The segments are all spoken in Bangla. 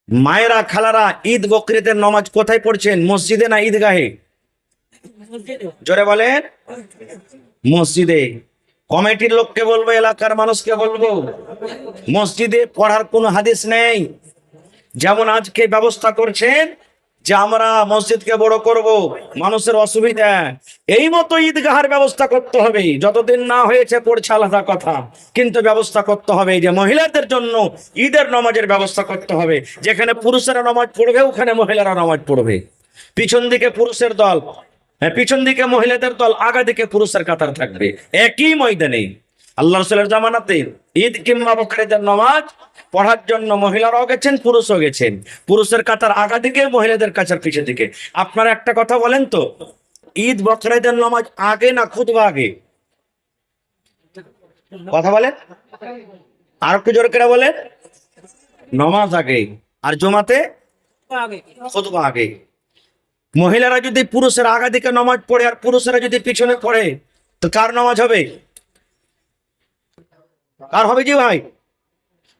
মায়েরা খালারা, ঈদ বকরিদের নামাজ কোথায় পড়ছেন? মসজিদে না ঈদগাহে? জোরে বলেন। মসজিদে। কমিটির লোককে বলবো, এলাকার মানুষকে বলবো, মসজিদে পড়ার কোনো হাদিস নেই। যেমন আজকে ব্যবস্থা করছেন যে আমরা মসজিদকে বড় করব, মানুষের অসুবিধা, এই মতো ঈদগাহের ব্যবস্থা করতে হবে। যতদিন না হয়েছে পড়ছে আলাদা কথা, কিন্তু ব্যবস্থা করতে হবে যে মহিলাদের জন্য ঈদের নামাজের ব্যবস্থা করতে হবে। যেখানে পুরুষেরা নামাজ পড়বে ওখানে মহিলারা নামাজ পড়বে। পিছন দিকে পুরুষের দল, হ্যাঁ পিছন দিকে মহিলাদের দল, আগা দিকে পুরুষের কাতার থাকবে একই ময়দানে। আল্লাহ রাসূলের জামানাতে ঈদ কিংবা বকরিদের নামাজ পড়ার জন্য মহিলারাও গেছেন, পুরুষও গেছেন। পুরুষের কাতার আগা দিকে, মহিলাদের কাতার পিছের দিকে। আপনারা একটা কথা বলেন তো, ঈদ বকরিদের নামাজ আগে না খুতবা আগে? কথা বলেন, আর একটু জোরে করে বলেন। নামাজ আগে, আর জুমাতে খুতবা আগে। মহিলারা যদি পুরুষের আগা দিকে নামাজ পড়ে আর পুরুষেরা যদি পিছনে পড়ে, তো কার নামাজ হবে? কার হবে জি ভাই?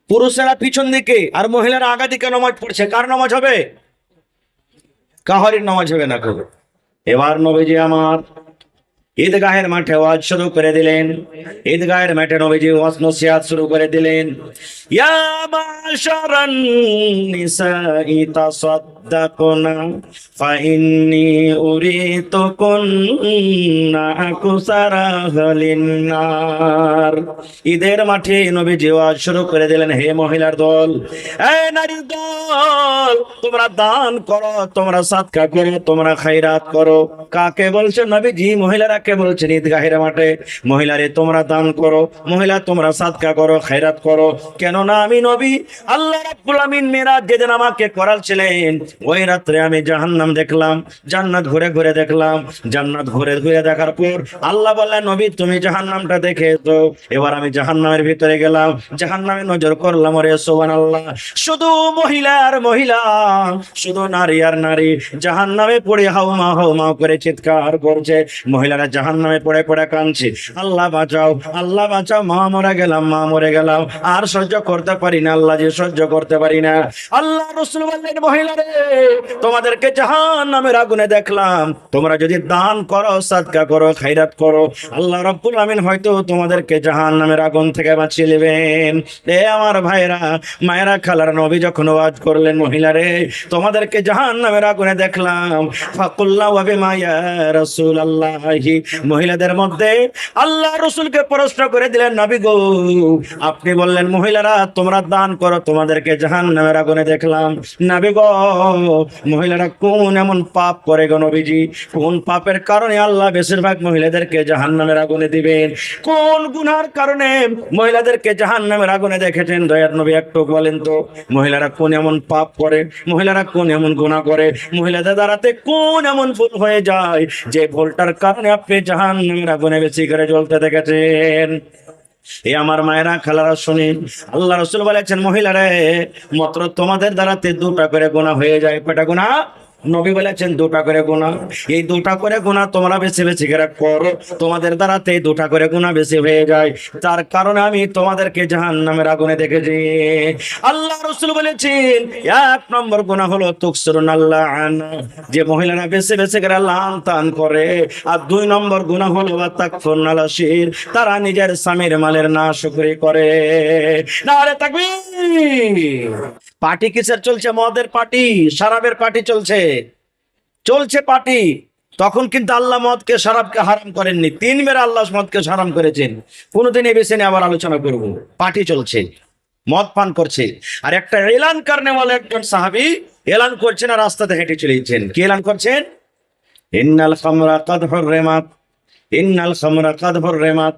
পুরুষেরা পিছন দিকে আর মহিলারা আগা দিকে নামাজ পড়ছে, কার নামাজ হবে? কাহারির নামাজ হবে না। করবে এবার নবীজি আমার ঈদগাহের মাঠে ওয়াজ শুরু করে দিলেন। ঈদগাহের মাঠে নবীজি ওয়াজ নসিহত শুরু করে দিলেন। ইয়া মাশারান নিসাই তাসাদদাকুনা ফাইন্নী উরিতুকুন্না আকসারা লিন্নার। ঈদের মাঠে নবীজি ওয়াজ শুরু করে দিলেন, হে মহিলার দল, হে নারীর দল, তোমরা দান করো, তোমরা সাদকা করো, তোমরা খায়রাত করো। কাকে বলছেন নবীজি? মহিলারা কে বলছেন ঈদগাহের মাঠে, মহিলারে তোমরা দান করো, মহিলা তোমরা সাদকা করো, খায়রাত করো। কেননা আমি নবী আল্লাহ রাব্বুল আমিন মেরাজ যেদিন আমাকে করাচ্ছিলেন, ওই রাত্রে আমি জাহান্নাম দেখলাম, জান্নাত ঘুরে ঘুরে দেখলাম। জান্নাত ঘুরে ঘুরে দেখার পর আল্লাহ বললেন, নবী তুমি জাহান্নামটা দেখেছো। এবার আমি জাহান্নামের ভিতরে গেলাম, জাহান্নামে নজর করলাম, ওরে সুবহানাল্লাহ, শুধু মহিলা আর মহিলা, শুধু নারী আর নারী জাহান্নামে পড়ে হাউমা হাউমা করে চিৎকার করছে। মহিলারা জাহান্নামে পড়ে পড়ে কাঁদছে, আল্লাহ বাঁচাও, আল্লাহ বাঁচাও, মা মরে গেলাম, মা মরে গেলাম, আর সহ্য করতে পারি না আল্লাহ, যে সহ্য করতে পারি না। আল্লাহ রাসূল বললেন, মহিলারে তোমাদেরকে জাহান্নামের আগুনে দেখলাম, তোমরা যদি দান করো, সাদকা করো, খায়রাত করো, আল্লাহ রাব্বুল আমিন হয়তো তোমাদেরকে জাহান্নামের আগুন থেকে বাঁচিয়ে নেবেন। এ আমার ভাইরা, মায়েরা, খালারা, নবী যখন ওয়াজ করলেন, মহিলারে তোমাদেরকে জাহান্নামের আগুনে দেখলাম, ফাকুল্লা ওয়া বিমা ইয়া রাসূলুল্লাহি, মহিলাদের মধ্যে আল্লাহ রাসূলকে প্রশ্ন করে দিলেন, নবী গো আপনি বললেন মহিলারা তোমরা দান করো, তোমাদেরকে জাহান্নামের আগুনে দেখলাম, নবী গো মহিলারা কোন এমন পাপ করে গো নবীজি? কোন পাপের কারণে আল্লাহ বেশিরভাগ মহিলাদেরকে জাহান্নামের আগুনে দিবেন? কোন গুনার কারণে মহিলাদেরকে জাহান্নামের আগুনে দেখেছেন? দয়ার নবী একটু বলেন তো, মহিলারা কোন এমন পাপ করে, মহিলারা কোন এমন গুনাহ করে, মহিলাদের দ্বারাতে কোন এমন ভুল হয়ে যায় যে ভুলটার কারণে আপনি জাহান্নামের আগুনে বেশি করে জ্বলতে দেখেছেন? এ আমার মায়েরা, খালারা, শুনেন, আল্লাহ রাসূল বলেছেন, মহিলারে মাত্র তোমাদের দ্বারাতে দুটা করে গুনাহ হয়ে যায়। কয়টা গুনাহ? নবী বলেছেন দুটা করে গুনাহ। এই দুটা করে গুনাহ তোমরা বেশি বেশি করে করো, তোমাদের দ্বারাতে দুটা করে গুনাহ বেশি হয়ে যায়, তার কারণে আমি তোমাদেরকে জাহান্নামের আগুনে দেখেছি। আল্লাহ রাসূল বলেছেন, এক নম্বর গুনাহ হলো তুকসিরুনাল লাআনা, যে মহিলারা বেশি বেশি করে লান তান করে। আর দুই নম্বর গুনাহ হলো তাকফুরনাল আশির, তারা নিজের স্বামীর মালের নাশকরি করে। নারে তাকবীর! পার্টি কিসের চলছে? মদের পার্টি, শরাবের পার্টি চলছে, চলছে পার্টি। তখন কিন্তু আল্লাহ মদকে শরাবকে হারাম করেননি, তিনবার আল্লাহ মদকে হারাম করেছেন। কোনোদিন এই বিষয়ে নিয়ে আবার আলোচনা করব। পার্টি চলছে, মদ পান করছে। আর একটা এলান করনে বলে একজন সাহাবী এলান করছেন আর রাস্তাতে হেঁটে চলেছেন। কি এলান করছেন? ইন্নাল খামরা কাদ হুররিমাত, ইন্নাল খামরা কাদ হুররিমাত,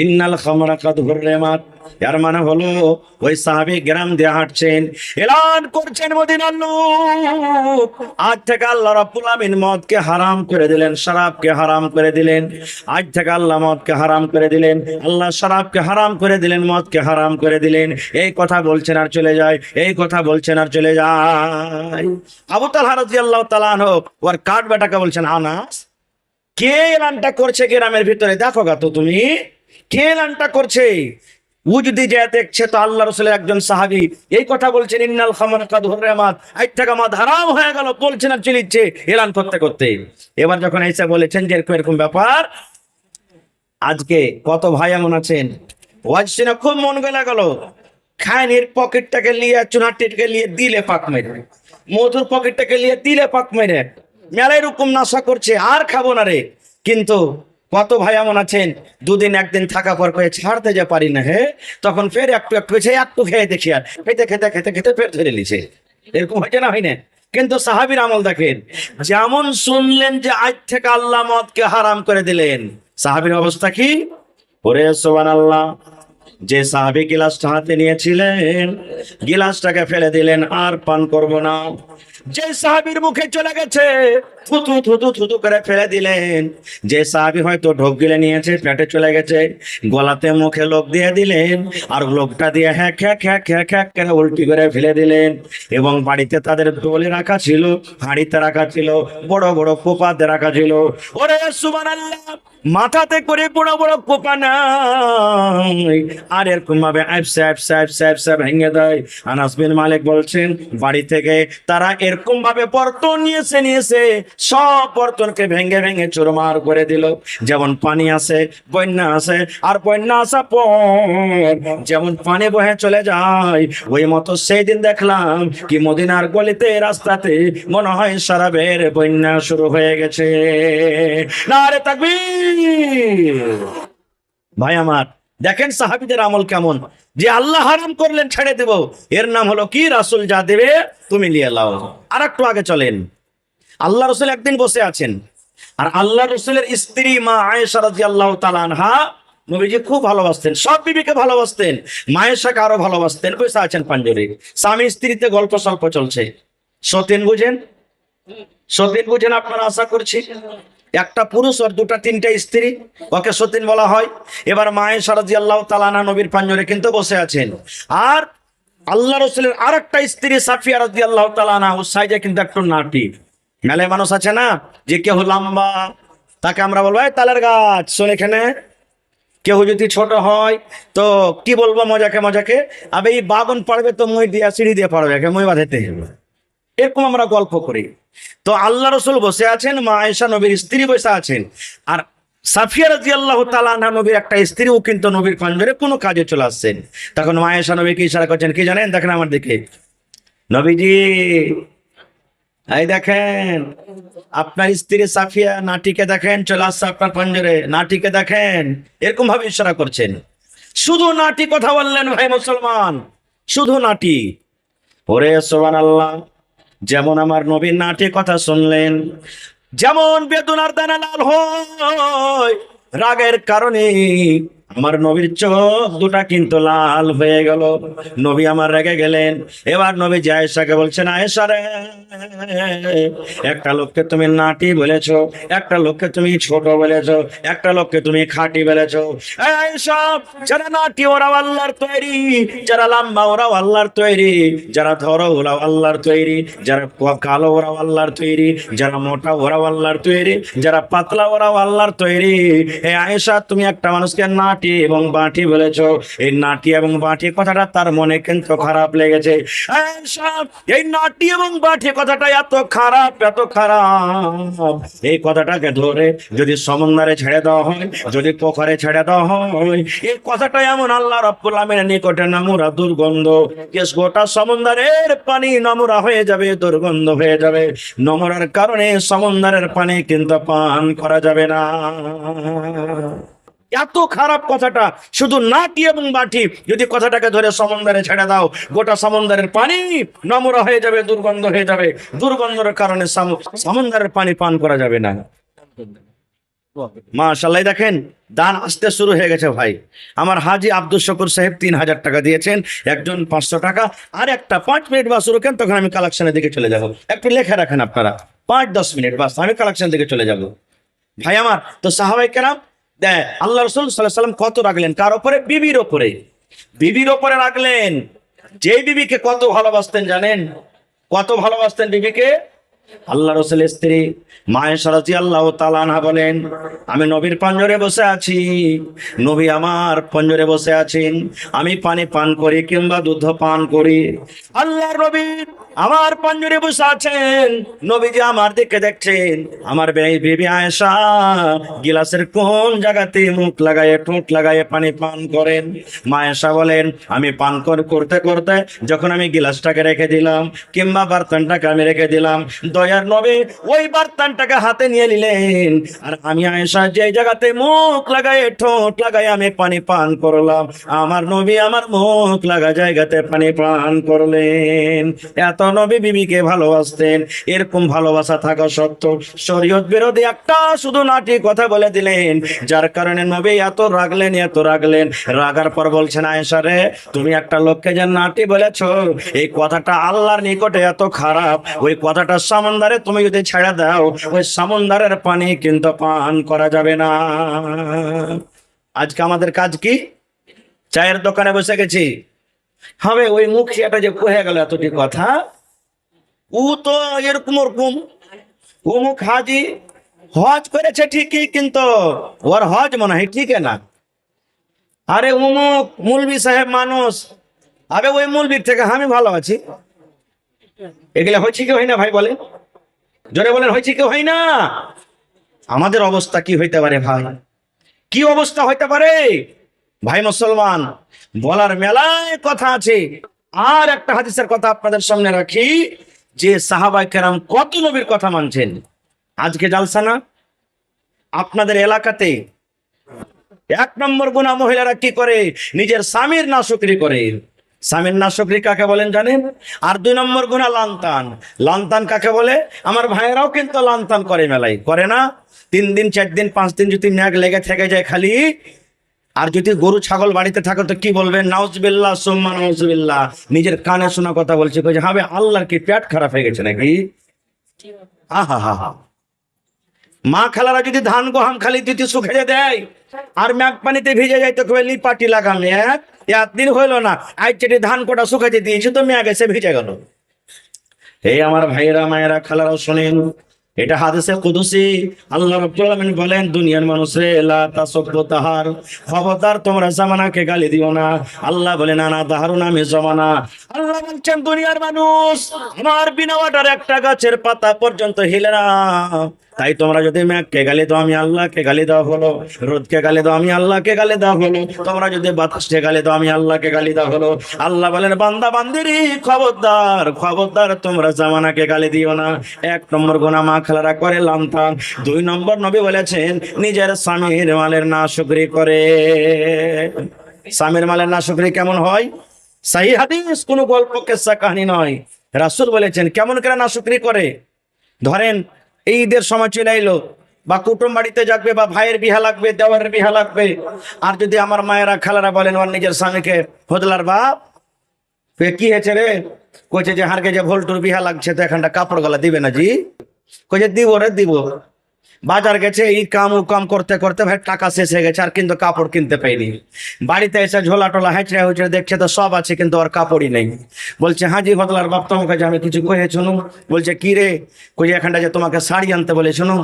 ইন্নাল খামরা কাদ হুররিমাত। এর মানে হলো ওই সাহাবী গ্রাম দিয়ে হাঁটছেন, এলান করছেন, মদিনার লোক, আজ থেকে আল্লাহ রাব্বুল আমিন মদকে হারাম করে দিলেন, শরাবকে হারাম করে দিলেন। আজ থেকে আল্লাহ মদকে হারাম করে দিলেন, আল্লাহ শরাবকে হারাম করে দিলেন, মদকে হারাম করে দিলেন। এই কথা বলছেন আর চলে যায়, এই কথা বলছেন আর চলে যায়। আবু তালহা রাদিয়াল্লাহু তাআলা আনহু ওর কাঠ বেটাকে বলছেন, আনাস কে এলানটা করছে গ্রামের ভিতরে? দেখো গা তো তুমি, কে এলানটা করছে? ও যদি যে দেখছে তো আল্লাহ রাসূলের একজন সাহাবী এই কথা বলছেন, ইন্নাল খামরা কাদ হুররিমাত, আজ থেকে মদ হারাম হয়ে গেল, বলছেন আর চিল্লাচ্ছে এলান করতে করতে। এবার যখন এসে বলেছেন যে এরকম এরকম ব্যাপার, আজকে কত ভাই এমন আছেন ওয়াজ শুনে খুব মন গলে গেল, খায়নির পকেটটাকে নিয়ে চুনাটিটাকে নিয়ে দিলে পাক মেরে, মধুর পকেটটাকে নিয়ে দিলে পাক মেরে, মেলায় রকম নাশা করছে আর খাবো না রে। কিন্তু কত ভাই এমন আছেন দুদিন একদিন থাকা পর করে ছাড়তে যে পারি না, হে তখন ফের একটু একটু একটু খেয়ে দেখি, আর খেতে খেতে খেতে খেতে ফের ধরে নিছে। এরকম হয়েছে না, হয় না? কিন্তু সাহাবীর আমল দেখেন, যেমন শুনলেন যে আজ থেকে আল্লাহ মদকে হারাম করে দিলেন, সাহাবীর অবস্থা কি? ওরে সুবহানাল্লাহ, যে সাহাবী গিলাসটা হাতে নিয়েছিলেন গিলাসটাকে ফেলে দিলেন, আর পান করব না। যে সাহাবীর মুখে চলে গেছে থুতু থুতু থুতু করে ফেলে দিলেন। যে সাহাবী হয়তো ঢোক গিলে নিয়েছে, পেটে চলে গেছে, গলাতে মুখে লোক দিয়ে দিলেন, আর লোকটা দিয়ে hack hack hack hack hack করে উল্টি করে ফেলে দিলেন। এবং বাড়িতে তাদের ডোলে রাখা ছিল, হাঁড়িতে রাখা ছিল, বড় বড় কোপাতে রাখা ছিল। ওরে সুবহানাল্লাহ, মাথাতে করে বড় বড় কোপা নাই, আর এরকম ভাবে আইপসে আইপসে আইপসে আইপসে ভেঙে দেয়। আনাস বিন মালিক বলছেন বাড়ি থেকে তারা এরকম ভাবে বর্তন নিয়েছে, সব বর্তনকে ভেঙে ভেঙে চুরমার করে দিল। যেমন পানি আছে, বন্যা আছে, আর বন্যা আসা পর যেমন পানি বহে চলে যায়, ওই মতো সেই দিন দেখলাম কি মদিনার গলিতে রাস্তাতে মনে হয় সারা বের বন্যা শুরু হয়ে গেছে। নারে তাকবীর! ভাই আমার, দেখেন সাহাবীদের আমল কেমন, যে আল্লাহ হারাম করলেন ছেড়ে দেব, এর নাম হলো কি? রাসূল যা দেবে তুমি নিয়ে লাও। আর একটু আগে চলেন, আল্লাহ রাসূল একদিন বসে আছেন, আর আল্লাহ রাসূলের স্ত্রী মা আয়েশা রাদিয়াল্লাহু তাআলা আনহা, নবীজি খুব ভালোবাসতেন, সব বিবিকে ভালোবাসতেন, মা আয়েশাকে আরো ভালোবাসতেন। বসে আছেন পাঞ্জরে, স্বামী স্ত্রীতে গল্প সল্প চলছে। সতীন বুঝেন? সতীন বুঝেন আপনারা? আশা করছি একটা পুরুষ আর দুটা তিনটা স্ত্রী, ওকে সতীন বলা হয়। এবার মা আয়েশা রাদিয়াল্লাহু তাআলা আনহা নবীর পাঞ্জরে কিন্তু বসে আছেন, আর আল্লাহ রাসূলের আরেকটা স্ত্রী সাফিয়া রাদিয়াল্লাহু তাআলা আনহা, ওর সাইজে কিন্তু একটু নাটি। মেলে মানুষ আছে না যে কেউ লম্বা, তাকে আমরা বলবো এই তালের গাছ, শোন এখানে। কেউ যদি ছোট হয় তো কি বলবো মজাকে মজাকে, আবে এই বাগন পারবে তো মই দিয়া সিঁড়ি দিয়ে পারবে, মই বাঁধাতে হবে, এরকম আমরা গল্প করি। তো আল্লাহ রাসূল বসে আছেন, মা আয়েশা নবীর স্ত্রী বসে আছেন, আর সাফিয়া রাদিয়াল্লাহু তাআলা আনহা নবীর একটা স্ত্রী, ও কিন্তু নবীর পাঞ্জরে কোনো কাজে চলে আসছেন। তখন মা আয়েশা নবীকে ইশারা করছেন, কি জানেন? দেখেন আমার দিকে, নবীজি এই দেখেন আপনার স্ত্রী সাফিয়া নাটিকে দেখেন চলে আসছে আপনার পাঞ্জরে, নাটিকে দেখেন, এরকম ভাবে ইশারা করছেন। শুধু নাটি কথা বললেন ভাই মুসলমান, শুধু নাটি। ওরে সুবহানাল্লাহ, যেমন আমার নবীর নাটি কথা শুনলেন, যেমন বেদনার দানা লাল হয় রাগের কারণে, আমার নবীর চোখ দুটা কিন্তু লাল হয়ে গেল। নবী আমার রেগে গেলেন। এবার নবী যে আয়েশাকে বলছেন, আয়েশা রে, একটা লোককে তুমি নাটি বলেছো, একটা লোককে তুমি ছোট বলেছো, একটা লোককে তুমি খাঁটি বলেছো। এই আয়েশা, যারা নাটি ওরাও আল্লাহর তৈরি, যারা লম্বা ওরাও আল্লাহর তৈরি, যারা ধরো ওরাও আল্লাহর তৈরি, যারা কালো ওরাও আল্লাহর তৈরি, যারা মোটা ওরাও আল্লাহর তৈরি, যারা পাতলা ওরাও আল্লাহর তৈরি। এই আয়েশা, তুমি একটা মানুষকে নাটি এবং বাটি বলেছো, এই নাটি এবং বাটি কথাটা তার মনে কিন্তু খারাপ লেগেছে। আয়েশা, এই নাটি এবং বাটি কথাটা এত খারাপ, এত খারাপ, এই কথাটাকে ধরে যদি সমুদ্রে ছেড়ে দেওয়া হয়, যদি পোখরে ছেড়ে দেওয়া হয়, এই কথাটা এমন আল্লাহ রাব্বুল আমিনের নিকটে নোংরা দুর্গন্ধ, গোটা সমুদ্রের পানি নোংরা হয়ে যাবে, দুর্গন্ধ হয়ে যাবে। নোংরার কারণে সমুদ্রের পানি কিন্তু পান করা যাবে না। এত খারাপ কথাটা, শুধু নাটি এবং বাটি যদি কথাটাকে ধরে সমুদ্রে ছেড়ে দাও, গোটা সমুদ্রের পানি নোংরা হয়ে যাবে, দুর্গন্ধ হয়ে যাবে, দুর্গন্ধের কারণে সমুদ্রের পানি পান করা যাবে না। মাশাআল্লাহ, দেখেন দান আসতে শুরু হয়ে গেছে ভাই। আমার হাজি আব্দুল শুকুর সাহেব 3000 টাকা দিয়েছেন, একজন 500 টাকা, আর একটা 5 মিনিট বাস রুকেন, তখন আমি কালেকশনের দিকে চলে যাব। একটু লেখা রাখেন আপনারা, 5-10 মিনিট বাস, আমি কালেকশন দিকে চলে যাব। ভাই আমার, তো সাহাবায়ে কেরাম আল্লাহ রাসূল সাল্লাল্লাহু আলাইহি ওয়াসাল্লাম কত রাখলেন, কার উপরে? বিবির উপরে, বিবির উপরে রাখলেন। যে বিবিকে কত ভালোবাসতেন জানেন? কত ভালোবাসতেন বিবিকে? আল্লাহ রাসূলের স্ত্রী মা আয়েশা রাদিয়াল্লাহু তাআলা আনহা বলেন, আমি নবীর পাঞ্জরে বসে আছি, নবী আমার পাঞ্জরে বসে আছেন, আমি পানি পান করি কিংবা দুধ পান করি, আল্লাহর নবী আমার পাঞ্জরে বসে আছেন, নবীজি আমার দিকে দেখছেন, আমার বিবি আয়েশা গিলাসের কোন জায়গাতে মুখ লাগায়ে ঠোঁট লাগায়ে পানি পান করেন। মা আয়েশা বলেন, আমি পান করতে করতে যখন আমি গিলাসটাকে রেখে দিলাম কিংবা বার্তানটাকে আমি রেখে দিলাম, দয়ার নবী ওই বার্তানটাকে হাতে নিয়ে নিলেন, আর আমি আয়েশা যে জায়গাতে মুখ লাগায়ে ঠোঁট লাগায়ে আমি পানি পান করলাম, আমার নবী আমার মুখ লাগা জায়গাতে পানি পান করলেন। এত নবী বিবিকে ভালোবাসতেন। এরকম ভালোবাসা থাকা সত্ত্বেও শরীয়ত বিরোধী একটা শুধু নাটি কথা বলে দিলেন, যার কারণে নবী এত রাগলেন, এত রাগলেন। রাগার পর বলছেন, আয়েশা রে, তুমি একটা লোককে যে নাটি বলেছো, এই কথাটা আল্লাহর নিকটে এত খারাপ, ওই কথাটা সমুদ্রে তুমি যদি ছেড়ে দাও, ওই সমুদ্রের পানি কিন্তু পান করা যাবে না। আজকে আমাদের কাজ কি? চায়ের দোকানে বসে গেছি, হবে ওই মুখিয়াটা যে কয়ে গেল এতটি কথা, ও তো এরকম ওরকম, অমুক হাজি হজ করেছে ঠিকই, কিন্তু ওর হজ মনে হয় ঠিক না। আরে অমুক মুলবি সাহেব মানুষ, আরে ওই মুলবির থেকে আমি ভালো আছি। এগুলা হয়েছে কি হয় না ভাই? বলেন, জোরে বলেন, হয়েছে কি হয় না? আমাদের অবস্থা কি হইতে পারে ভাই? কি অবস্থা হইতে পারে ভাই মুসলমান? বলার মেলায় কথা আছে। আর একটা হাদিসের কথা আপনাদের সামনে রাখি, যে সাহাবায়ে কেরাম কত নবীর কথা মানছেন। আজকে জালসা না আপনাদের এলাকাতে, এক নম্বর গুনাহ মহিলারা কি করে? নিজের স্বামীর নাশুকরি করে। স্বামীর নাশুকরি কাকে বলেন জানেন? আর দুই নম্বর গুনাহ লান্তান। লান্তান কাকে বলে? আমার ভাইয়েরাও কিন্তু লান্তান করে, মেলায় করে না? 3 দিন 4 দিন 5 দিন যদি ম্যাগ লেগে থেকে যায় খালি, আর যদি গরু ছাগল বাড়িতে থাকে তো কি বলবেন? নাউজুবিল্লাহ সুম্মা নাউজুবিল্লাহ। নিজের কানে শোনা কথা বলছে, কইছে হবে আল্লাহর কি পেট খারাপ হয়ে গেছে নাকি? আহা হা হা। মা খালারা যদি ধান গহাম খালি দিতে শুকিয়ে দেয় আর ম্যাগ পানিতে ভিজে যায়, তো কইলি পাটি লাগাম, এক দিন হইলো না, আজ যেটি ধান কোটা শুকাইতে দিয়েছে তো ম্যাগ এসে ভিজে গেল। হে আমার ভাইয়েরা মায়েরা খালারাও শোনেন, এটা হাদিসে কুদসি। আল্লাহ রাব্বুল আলামিন বলেন, দুনিয়ার মানুষে লা তাসাব্বু তাহার, খবরদার তোমরা জামানাকে গালি দিও না। আল্লাহ বলেন, আনা তাহারুন, আমি জামানা। আল্লাহ বলছেন, দুনিয়ার মানুষ আমার বিনা অর্ডার একটা গাছের পাতা পর্যন্ত হিলে না। তাই তোমরা যদি মেঘকে গালি দাও, আমি আল্লাহকে গালি দেওয়া হলো। রোদকে গালি দাও, আমি আল্লাহকে গালি দেওয়া হলো। তোমরা যদি বাতাসকে গালি দাও, আমি আল্লাহকে গালি দেওয়া হলো। আল্লাহ বলেন, বান্দা বান্দিরি খবরদার, খবরদার তোমরা জামানাকে গালি দিও না। 1 নম্বর গুনাহ মা খালারা করে লান্তান। 2 নম্বর নবী বলেছেন, নিজের স্বামীর মালের নাশুকরি করে। স্বামীর মালের নাশুকরি কেমন হয়? সহিহ হাদিস, কোনো গল্প কিসসা কাহিনী নয়। রাসূল বলেছেন কেমন করে নাশুকরি করে। ধরেন এই ঈদের সময় চলে এলো, বা কুটুম বাড়িতে যাবে, বা ভাইয়ের বিহা লাগবে, দেওয়ারের বিহা লাগবে, আর যদি আমার মায়েরা খালারা বলেন ওর নিজের স্বামীকে, হদলার বাপ কি হয়েছে রে? কইছে যে হারকে যে ভোল্টুর বিহা লাগছে, তো এখানটা কাপড় গলা দিবে না জি? কইছে দিব রে দিব। বাজার গেছে, এই কাম ও কাম করতে করতে ভাই টাকা শেষ হয়ে গেছে, আর কিন্তু কাপড় কিনতে পাইনি। বাড়িতে এসে ঝোলা টোলা হেঁচড়ে হেঁচড়ে দেখছে তো সব আছে, কিন্তু ওর কাপড়ই নেই। বলছে, হাজি বদলার বাপ তোমাকে যে আমি কিছু কয়ে শুনো। বলছে কি রে? কই এখানটা যে তোমাকে শাড়ি আনতে বলে শুনো।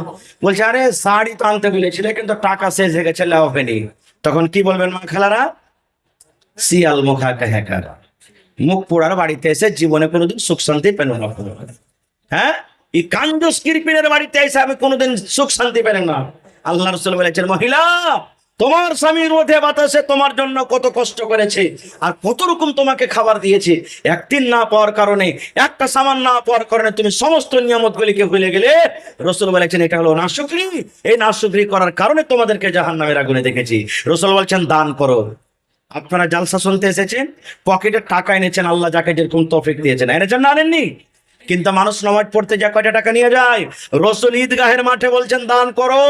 বলছে, আরে শাড়ি তো আনতে বলেছিলে, কিন্তু টাকা শেষ হয়ে গেছে, লাও হয়নি। তখন কি বলবেন মা খালারা? শিয়াল মুখা কাহাকার, মুখ পোড়ার বাড়িতে এসে জীবনে কোনোদিন সুখ শান্তি পেল না। হ্যাঁ, এই কাঞ্জুস কিরপিনের বাড়িতে এসে আমি কোনোদিন সুখ শান্তি পেলাম না। আল্লাহ রাসূল বলেছেন, মহিলা তোমার স্বামী রোদে বাতাসে তোমার জন্য কত কষ্ট করেছে, আর কত রকম তোমাকে খাবার দিয়েছে। একদিন না পাওয়ার কারণে, একটা সামান না পাওয়ার কারণে তুমি সমস্ত নিয়ামতগুলিকে ভুলে গেলে। রাসূল বলেছেন, এটা হলো নাশুকরি। এই নাশুকরি করার কারণে তোমাদেরকে জাহান্নামের আগুনে দেখেছি। রাসূল বলছেন, দান করো। আপনারা জালসা শুনতে এসেছেন, পকেটে টাকা এনেছেন, আল্লাহ যাকে যেরকম তৌফিক দিয়েছেন, এনেছেন না আনেননি? কিন্তু মানুষ নামাজ পড়তে যা কয়টা টাকা নিয়ে যায়, রাসূল ঈদগাহের মাঠে বলছেন দান করো।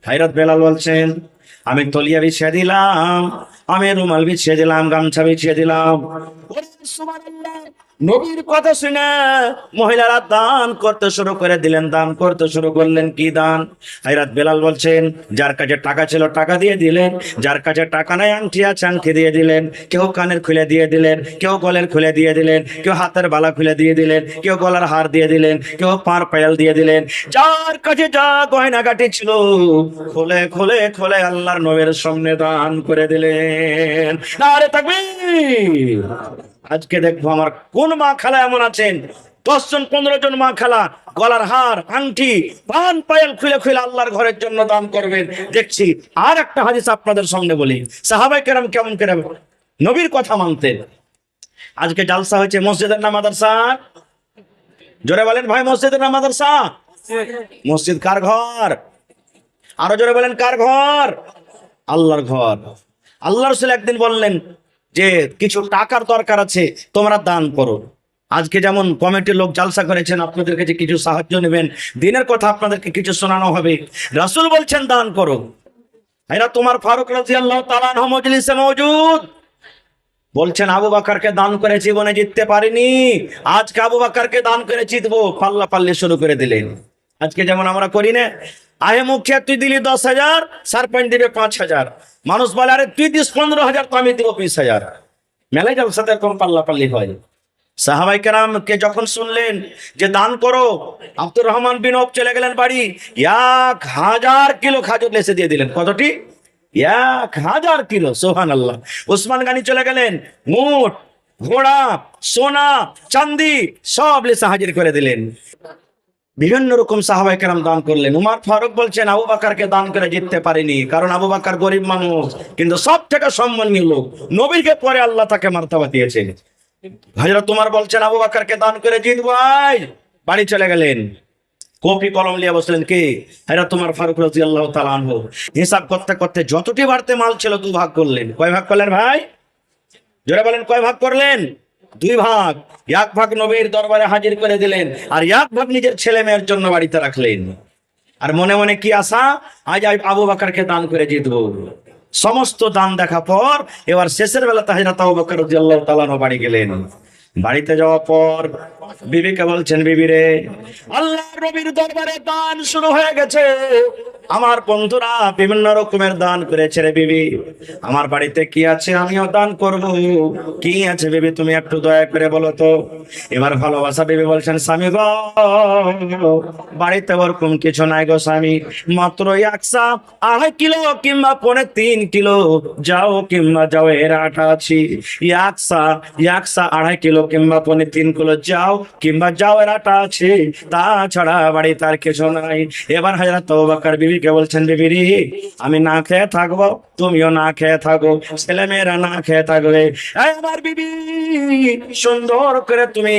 হযরত বেলাল বলছেন, আমি তলিয়া বিছিয়ে দিলাম, আমি রুমাল বিছিয়ে দিলাম, গামছা বিছিয়ে দিলাম। সুবহানাল্লাহ, নবীর কথা শুনে মহিলারা দান করতে শুরু করে দিলেন, দান করতে শুরু করলেন। কি দান? হযরত বেলাল বলছেন, যার কাছে টাকা ছিল টাকা দিয়ে দিলেন, যার কাছে টাকা নাই আংটি আছে আংটি দিয়ে দিলেন, কেউ কানের খুলে দিয়ে দিলেন, কেউ গলের খুলে দিয়ে দিলেন, কেউ হাতের বালা খুলে দিয়ে দিলেন, কেউ গলার হার দিয়ে দিলেন, কেউ পার পায়াল দিয়ে দিলেন। যার কাছে যা গয়নাগাটি ছিল খুলে খুলে খুলে আল্লাহর নবীর সামনে দান করে দিলেন। নারে তাকবীর! আজকে দেখবো আমার কোন মা খালা এমন আছেন, 10 জন 15 জন মা খালা গলার হার আংটি পান পায়াল খুলে খুলে আল্লাহর ঘরের জন্য দান করবেন। দেখছি আর একটা হাদিস আপনাদের সামনে বলি, সাহাবায়ে কেরাম কেমন করে নবীর কথা মানতেন। আজকে জালসা হয়েছে মসজিদের না মাদ্রাসা? জোরে বলেন ভাই, মসজিদের না মাদ্রাসা? মসজিদ কার ঘর? আরো জোরে বলেন, কার ঘর? আল্লাহর ঘর। আল্লাহ রাসূল একদিন বললেন যে কিছু টাকার দরকার আছে, তোমরা দান করো। আজকে যেমন কমিটির লোক জালসা করেছেন, আপনাদের কাছে কিছু সাহায্য নেবেন, দিনের কথা আপনাদেরকে কিছু শোনানো হবে, রাসূল বলছেন দান করো। এরা তোমার ফারুক রাদিয়াল্লাহু তাআলা আনহু মজলিসে মওজুদ, বলছেন আবু বকরকে দান করে জীবনে জিততে পারিনি, আজকে আবু বকরকে দান করে জিতবো, পাল্লা পাল্লি শুরু করে দিলেন। আজকে যেমন আমরা করি না, আহে মুখিয়া তুই দিলি 10,000, সারপঞ্চ দিবে 5,000, মানুষ বলে আরে তুই দিস 15,000 তো আমি দিব 20,000। মেলাই জালসাতে এরকম পাল্লা পাল্লি হয়। সাহাবায়ে কেরামকে যখন শুনলেন যে দান করো, আব্দুর রহমান বিন আওফ চলে গেলেন বাড়ি, 1000 কিলো খাজুর লেসে দিয়ে দিলেন। কতটি? 1000 কিলো। সুবহানাল্লাহ। উসমান গানি চলে গেলেন, উট, ঘোড়া, সোনা, চাঁদি সব লেসে হাজির করে দিলেন। বিভিন্ন রকম সাহাবায়ে কেরাম দান করলেন। উমর ফারুক বলছেন আবু বকরকে দান করে জিততে পারিনি, কারণ আবু বকর গরিব মানুষ, কিন্তু সব থেকে সম্মানীয় লোক, নবীকে পরে আল্লাহ তাকে মার্তবা দিয়েছেন। হযরত উমর বলছেন আবু বকরকে দান করে জিতবো। বাড়ি চলে গেলেন, কপি কলম নিয়ে বসলেন। কে? হযরত উমর ফারুক রাদিয়াল্লাহু তাআলা আনহু। হিসাব করতে করতে যতটি বাড়তে মাল ছিল 2 ভাগ করলেন। কয় ভাগ করলেন ভাই? জোরে বলেন, কয় ভাগ করলেন? 2 ভাগ। 1 ভাগ নবীর দরবারে হাজির করে দিলেন, আর 1 ভাগ নিজের ছেলে মেয়ের জন্য বাড়িতে রাখলেন। আর মনে মনে কি আশা, আজ আবু বকরকে দান করে জিতবো। সমস্ত দান দেখা পর এবার শেষের বেলাতে হযরত আবু বকর রাদিয়াল্লাহু তাআলা আনহু বাড়ি গেলেন। বাড়িতে যাওয়ার পর বিবিকে বলছেন, বিবি রে, আল্লাহর নবীর দরবারে দান শুরু হয়ে গেছে, আমার বন্ধুরা বিভিন্ন রকমের দান করেছে রে বিবি, আমার বাড়িতে কি আছে আমিও দান করব, কি আছে বিবি তুমি একটু দয়া করে বলো তো। এবার ভালোবাসা বিবি বলছেন, স্বামী গো, বাড়িতে ওরকম কিছু নাই গো স্বামী, মাত্র 1.5 কিলো কিংবা 3.5 কিলো যাও কিংবা যাও এর আটা আছে, 1.5 কিলো কিংবা 3.5 কিলো যাও কিংবা যাও এর আটা আছে, তাছাড়া বাড়ি তার কিছু নাই। এবার হযরত আবু বকর বিবিকে বলছেন, বিবি রে, আমি না খেয়ে থাকবো, তুমিও না খেয়ে থাকো, ছেলে মেয়েরা না খেয়ে থাকবে। আমার বিবি সুন্দর করে তুমি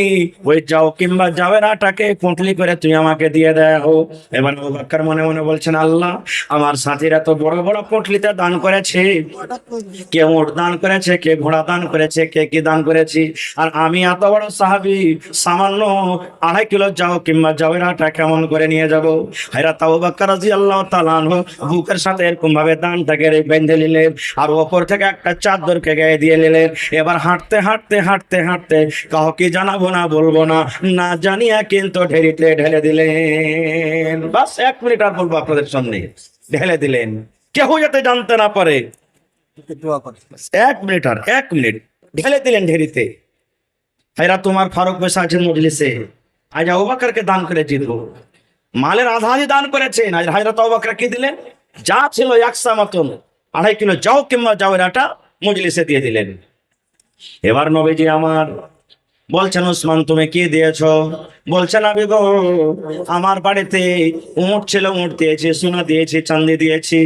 ওই যাও কিংবা যাওয়ের আটাকে পুঁটলি করে তুমি আমাকে দিয়ে দাও। এবার আবু বকর মনে মনে বলছেন, আল্লাহ, আমার সাথীরা তো বড় বড় পুঁটলিতে দান করেছে, কে উট দান করেছে, কে ঘোড়া দান করেছে, কে কি দান করেছি, আর আমি এত বড় সাহাবী সামান্য 2.5 কিলো যাও কিংবা যাওয়ের আটা কেমন করে নিয়ে যাব। হযরত আবু বকর রাদিয়াল্লাহু তাআলা আনহু বুকের সাথে এরকম ভাবে দানটাকে বেঁধে নিলেন, আর ওপর থেকে একটা চাদরকে গায়ে দিয়ে নিলেন। এবার হাঁটতে হাঁটতে হাঁটতে হাঁটতে, কাউকে জানাবো না, বলবো না, না জানিয়া কিন্তু ঢেরিতে ঢেলে দিলেন। বাস 1 মিনিট আর বলবো আপনাদের সামনে, ঢেলে দিলেন, কেউ যাতে জানতে না পারে। 1 মিনিট আর 1 মিনিট ঢেলে দিলেন ঢেরিতে। হযরত উমর ফারুক বসে আছেন মজলিসে, আজ আবু বকরকে দান করে জিতবো। মালের আধা দান করেছেন, আর হযরত আবু বকর কি দিলেন? যা ছিল 100 মতন 2.5 কিলো যাও কিংবা যাওয়ের আটা মজলিসে দিয়ে দিলেন। এবার নবীজি আমার বলছেন, উসমান তুমি কি দিয়েছো? বলছেন, আমি গো, আমার বাড়িতে উট ছিল, উট দিয়েছি, সোনা দিয়েছি, চাঁদি দিয়েছি।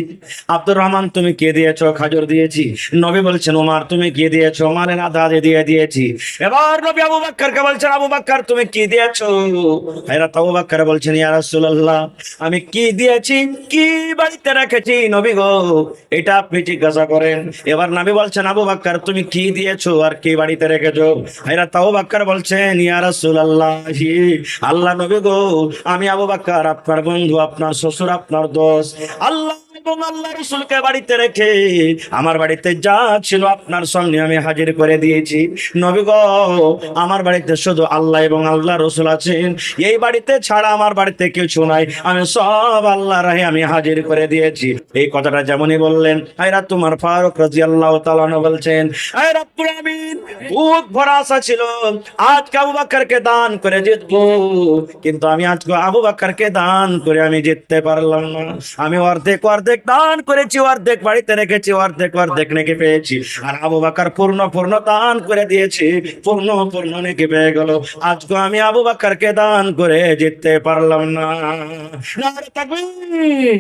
আব্দুর রহমান তুমি কি দিয়েছো? খাজুর দিয়েছি। নবী বলছেন, উমর তুমি কি দিয়েছো? মালের আধা দিয়ে দিয়েছি। এবার নবী আবু বকরকে বলছেন, আবু বকর তুমি কি দিয়েছো? হযরত আবু বকর বলছেন, ইয়া রাসূলুল্লাহ, আমি কি দিয়েছি, কি বাড়িতে রেখেছি নবী গো, এটা আপনি জিজ্ঞাসা করেন। এবার নবী বলছেন, আবু বকর তুমি কি দিয়েছো আর কি বাড়িতে রেখেছো? হযরত আবু বকর বলছেন, ইয়া রাসূলুল্লাহ, আল্লাহ নবী গো, আমি আবু বকর আপনার বন্ধু, আপনার শ্বশুর, আপনার দোস্ত, আল্লাহ এবং আল্লাহ রাসূলকে বাড়িতে রেখে আমার বাড়িতে যা ছিল আপনার সামনে আমি হাজির করে দিয়েছি। নবী গো, আমার বাড়িতে শুধু আল্লাহ এবং আল্লাহ রাসূল আছেন, এই বাড়িতে ছাড়া আমার বাড়িতে কিছু নাই, আমি সব আল্লাহর রাহে আমি হাজির করে দিয়েছি। এই কথাটা যেমনই বললেন, আয়রা তোমার ফারুক রাদিয়াল্লাহু তাআলা আনহু বলছেন, আয় রব্বুল আমিন, বুক ভরা আশা ছিল আজকে আবু বকরকে দান করে জিতবো, কিন্তু আমি আজকে আবু বকরকে দান করে আমি জিততে পারলাম না। আমি অর্ধেক অর্ধেক দান করেছি, অর্ধেক বাড়িতে রেখেছি, অর্ধেক অর্ধেক নেকি পেয়েছি, আর আবু বকর পূর্ণ পূর্ণ দান করে দিয়েছি, পূর্ণ পূর্ণ নেকি পেয়ে গেল। আজকে আমি আবু বকরকে দান করে জিততে পারলাম না। নারে তাকবীর।